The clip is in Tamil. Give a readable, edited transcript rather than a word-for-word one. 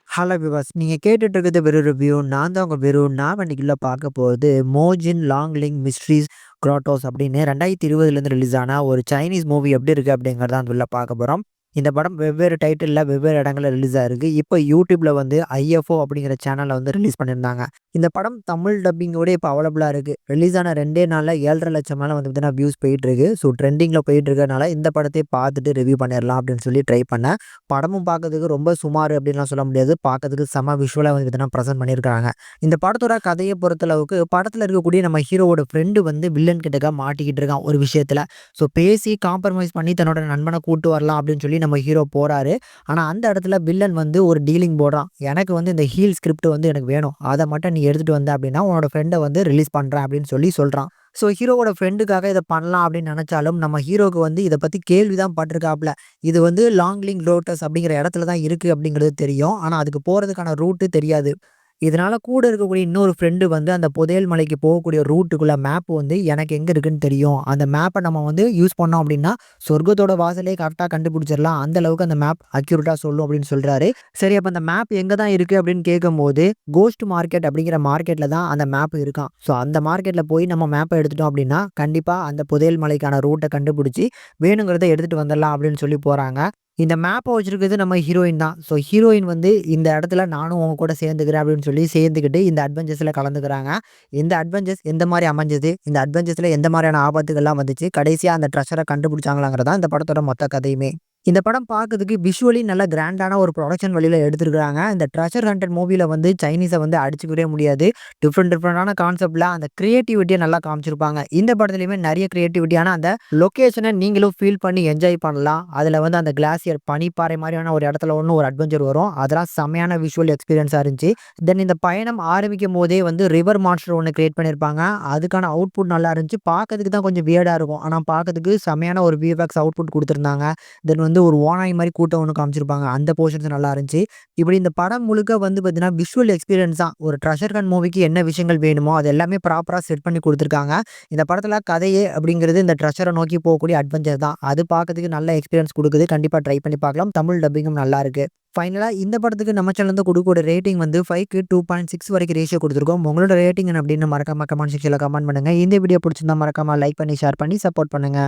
ஹலோ விவாஸ், நீங்க கேட்டுட்டு இருக்கிறது வெறும் ரிவ்யூ. நான் தான் உங்க வெறு. நான் இன்னைக்குள்ள பார்க்க போறது மோஜின் லாங் லிங்க் மிஸ்ட்ரீஸ் குராட்டோஸ் அப்படின்னு 2020லேருந்து ரிலீஸ் ஆன ஒரு சைனீஸ் மூவி எப்படி இருக்கு அப்படிங்கிறத அந்த உள்ள பார்க்க போறோம். இந்த படம் வெவ்வேறு டைட்டில்ல வெவ்வேறு இடங்கள்ல ரிலீஸ் ஆயிருக்கு. இப்போ யூடியூப்ல வந்து ஐஎஃப்ஓ அப்படிங்கிற சேனல்ல வந்து ரிலீஸ் பண்ணியிருந்தாங்க. இந்த படம் தமிழ் டப்பிங்கோட இப்போ அவைலபிளா இருக்கு. ரிலீஸ் ஆன 2 நாள்ல 7,50,000 மேல வந்து பார்த்தீங்கன்னா வியூஸ் போயிட்டு இருக்கு. ஸோ ட்ரெண்டிங்ல போயிட்டு இருக்கறனால இந்த படத்தை பார்த்துட்டு ரிவ்யூ பண்ணிடலாம் அப்படின்னு சொல்லி ட்ரை பண்ணேன். படமும் பார்க்கறதுக்கு ரொம்ப சுமார் அப்படின்லாம் சொல்ல முடியாது. பார்க்கறதுக்கு செம விஷுவலா வந்து பார்த்தீங்கன்னா பிரசன்ட் பண்ணியிருக்காங்க. இந்த படத்தோட கதைய பொறுத்தளவுக்கு படத்துல இருக்கக்கூடிய நம்ம ஹீரோவோட ஃப்ரெண்டு வந்து வில்லன் கிட்டக்க மாட்டிக்கிட்டு இருக்கான் ஒரு விஷயத்துல. ஸோ பேசி காம்ப்ரமைஸ் பண்ணி தன்னோட நண்பன கூட்டு வரலாம் அப்படின்னு சொல்லி நம்ம ஹீரோ போறாரு. ஆனா அந்த இடத்துல வில்லன் வந்து ஒரு டீலிங் போடுறான். எனக்கு வந்து இந்த ஹீல் ஸ்கிரிப்ட் வந்து எனக்கு வேணும். அத மட்டும் நீ எடுத்துட்டு வந்த அப்படின்னா உன்னோட ஃப்ரெண்ட வந்து ரிலீஸ் பண்றேன் அப்படின்னு சொல்லி சொல்றான். ஸோ ஹீரோவோட ஃப்ரெண்டுக்காக இத பண்ணலாம் அப்படின்னு நெனச்சாலும், நம்ம ஹீரோக்கு வந்து இத பத்தி கேள்வி தான் பட்டுருக்காப்ல. இது வந்து லாங்லிங் லோட்டஸ் அப்படிங்கிற இடத்துல தான் இருக்கு அப்படிங்கிறது தெரியும். ஆனா அதுக்கு போறதுக்கான ரூட் தெரியாது. இதனால கூட இருக்கக்கூடிய இன்னொரு ஃப்ரெண்டு வந்து அந்த புதையல் மலைக்கு போகக்கூடிய ரூட்டுக்குள்ள மேப் வந்து எனக்கு எங்க இருக்குன்னு தெரியும். அந்த மேப்ப நம்ம வந்து யூஸ் பண்ணோம் அப்படின்னா, சொர்க்கத்தோட வாசலே கரெக்ட்டா கண்டுபிடிச்சிடலாம். அந்த அளவுக்கு அந்த மேப் அக்யூரேட்டா சொல்லும் அப்படின்னு சொல்றாரு. சரி, அப்ப அந்த மேப் எங்க தான் இருக்கு அப்படின்னு கேட்கும்போது, கோஸ்ட் மார்க்கெட் அப்படிங்கிற மார்க்கெட்ல தான் அந்த மேப் இருக்காம். ஸோ அந்த மார்க்கெட்ல போய் நம்ம மேப்ப எடுத்துட்டோம் அப்படின்னா, கண்டிப்பா அந்த புதையல் மலைக்கான ரூட்ட கண்டுபிடிச்சு வேணுங்கிறத எடுத்துட்டு வந்துடலாம் அப்படின்னு சொல்லி போறாங்க. இந்த மேப்ப வச்சிருக்கிறது நம்ம ஹீரோயின் தான். ஸோ ஹீரோயின் வந்து இந்த இடத்துல நானும் உங்க கூட சேர்ந்துக்கிறேன் அப்படின்னு சொல்லி சேர்ந்துக்கிட்டு இந்த அட்வென்ச்சர்ஸ்ல கலந்துக்கிறாங்க. இந்த அட்வென்ச்சர்ஸ் எந்த மாரி அமைஞ்சது? இந்த அட்வென்ச்சர்ஸ்ல எந்த மாரியான ஆபத்துகள்லாம் வந்துச்சு? கடைசியா அந்த ட்ரெஷர கண்டுபிடிச்சாங்களாங்கிறது தான் இந்த படத்தோட மொத்த கதையுமே. இந்த படம் பார்க்கறதுக்கு விஷுவலி நல்ல கிராண்டான ஒரு புரொடக்ஷன் வழியில எடுத்திருக்காங்க. இந்த ட்ரெஷர் ஹண்டர் மூவில வந்து சைனீஸ வந்து அடிச்சுக்கவே முடியாது. டிஃபரெண்டான கான்செப்ட்ல அந்த கிரியேட்டிவிட்டிய நல்லா காமிச்சிருப்பாங்க. இந்த படத்துலயுமே நெறைய கிரியேட்டிவிட்டியான அந்த லொகேஷன நீங்களும் ஃபீல் பண்ணி என்ஜாய் பண்ணலாம். அதுல வந்து அந்த கிளாசியர் பனிப்பாறை மாரியான ஒரு இடத்துல ஒரு அட்வென்ச்சர் வரும். அதெல்லாம் செம்மையான விஷுவல் எக்ஸ்பீரியன்ஸா இருந்துச்சு. தென் இந்த பயணம் ஆரம்பிக்கும்போதே வந்து ரிவர் மான்ஸ்டர் ஒண்ணு கிரியேட் பண்ணியிருப்பாங்க. அதுக்கான அவுட்புட் நல்லா இருந்துச்சு. பார்க்கறதுக்கு தான் கொஞ்சம் வியர்டா இருக்கும். ஆனா பார்க்கறதுக்கு செம்மையான ஒரு விஎஃப்எக்ஸ் அவுட்புட் குடுத்திருந்தாங்க. தென் வந்து ஒரு ஓநாய் மாரி கூட்டம் ஒண்ணு காமிச்சிருப்பாங்க. அந்த போர்ஷன்ஸ் நல்லா இருந்துச்சு. இப்படி இந்த படம் முழுக்க வந்து பார்த்தீங்கன்னா, விஷுவல் எக்ஸ்பீரியன்ஸ் தான். ஒரு ட்ரெஷர் ஹண்ட் மூவிக்கு என்ன விஷயங்கள் வேணுமோ, அது எல்லாமே ப்ராப்பரா செட் பண்ணி குடுத்துருக்காங்க. இந்த படத்துல கதையே அப்படிங்கிறது இந்த ட்ரெஷர நோக்கி போகக்கூடிய அட்வென்ச்சர் தான். அது பார்க்கறதுக்கு நல்ல எக்ஸ்பீரியன்ஸ் குடுக்குது. கண்டிப்பா ட்ரை பண்ணி பார்க்கலாம். தமிழ் டப்பிங்கும் நல்லா இருக்கு. ஃபைனலா இந்த படத்துக்கு நம்ம சேனல்ல இருந்து குடுக்கக்கூடிய ரேட்டிங் வந்து 5க்கு 2.6 வரைக்கும் ரேஷியோ குடுத்துருக்கோம். உங்களோட ரேட்டிங் என்ன அப்படின்னு மறக்காம கமெண்ட் செக்ஷன்ல கமெண்ட் பண்ணுங்க. இந்த வீடியோ பிடிச்சிருந்தா மறக்காம லைக் பண்ணி, ஷேர் பண்ணி சப்போர்ட் பண்ணுங்க.